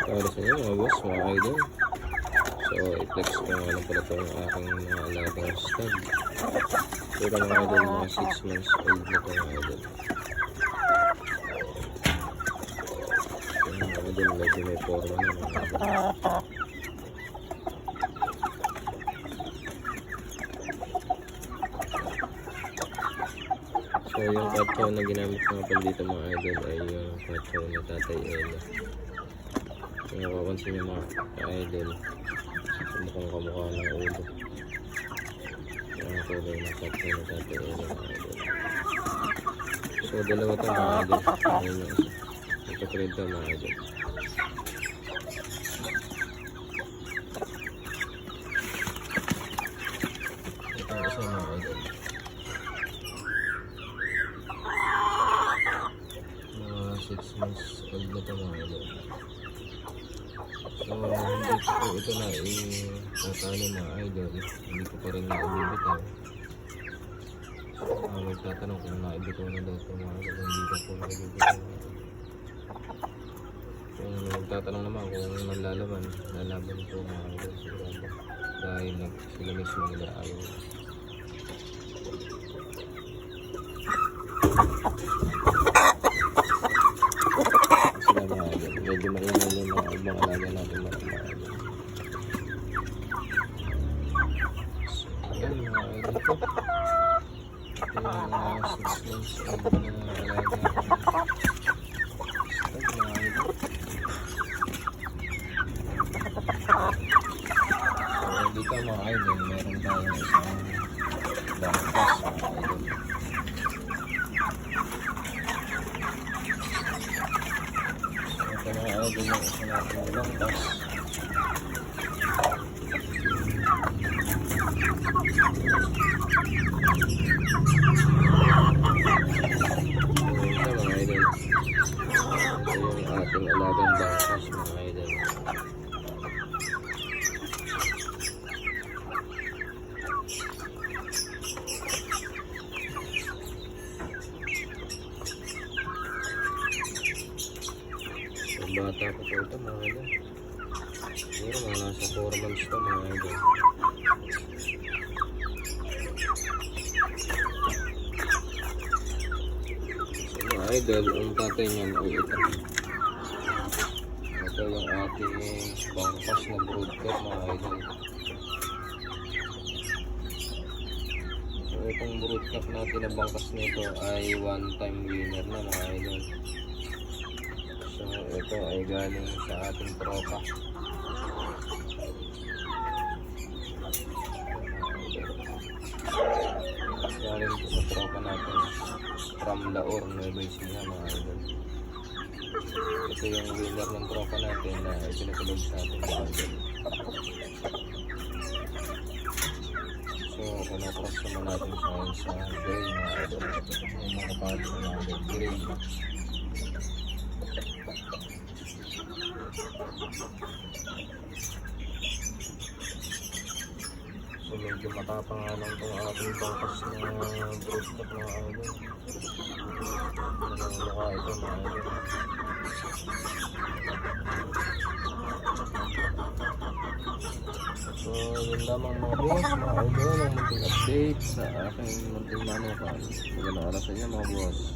Para sa inyo mga boss, mga idol. So, i-flex ko nga lang pala ito ang aking mga alagang stud. So, ito mga idol, mga 6 months old na ito mga idol. So, mga idol, medyo may forma na mga idol. So, yung katsaw na ginamit ko nga pala dito mga idol ay yung katsaw na Tatay Elo. Kung napapansin nyo mga idol, mukhang kamukha ng ulo. Yung kulay na katsaw na Tatay Elo mga idol. So, dalawa ito mga idol. Ayun yung isa. Ito-trade ito mga idol. Ito yung isa mga idol. 6 months old na ito mga idol. So hindi ko ito na tatalo mga idol. Hindi ko pa rin naibibitaw. May tatanong kung naibitaw na daw ito mga idol. Hindi ko po naibibitaw. Kung magtatanong naman kung nalalaman, lalaban ito mga idol sigurado. Dahil sila mismo nila ayaw. Medyo maingay yung mga alaga natin mga idol. So, ayan mga idol ko. Ito yung mga 6 months old na alaga natin. Stag mga idol. So, dito mga idol, meron tayong isang bangkas mga idol. Ito mga idol yung isa natin ng bangkas. Ito mga idol. Ito yung ating alagang bangkas mga idol. Bata pa po ito mga idol. Siguro mga nasa 4 months ito mga idol. So mga idol, ang tatay niyan ay ito. Ito yung ating bangkas na broodcock mga idol. So itong broodcock natin na bangkas nito ay 1-time winner na mga idol. So ito ay galing sa ating tropa. Galing ito sa tropa natin from Laor, Nueva Ecija mga idol. Ito yung winner ng tropa natin na ipinatulog sa ating mga idol. So pinapros naman natin sa gray mga idol. Yung mga kapalit na natin gray. So medyo matapang nga lang itong ating bangkas na broodcock mga idol. Ang mukha ito mga idol. So yun lamang mga boss, mga idol, ang munting update sa aking munting manukan. Magandang araw sa inyo mga boss.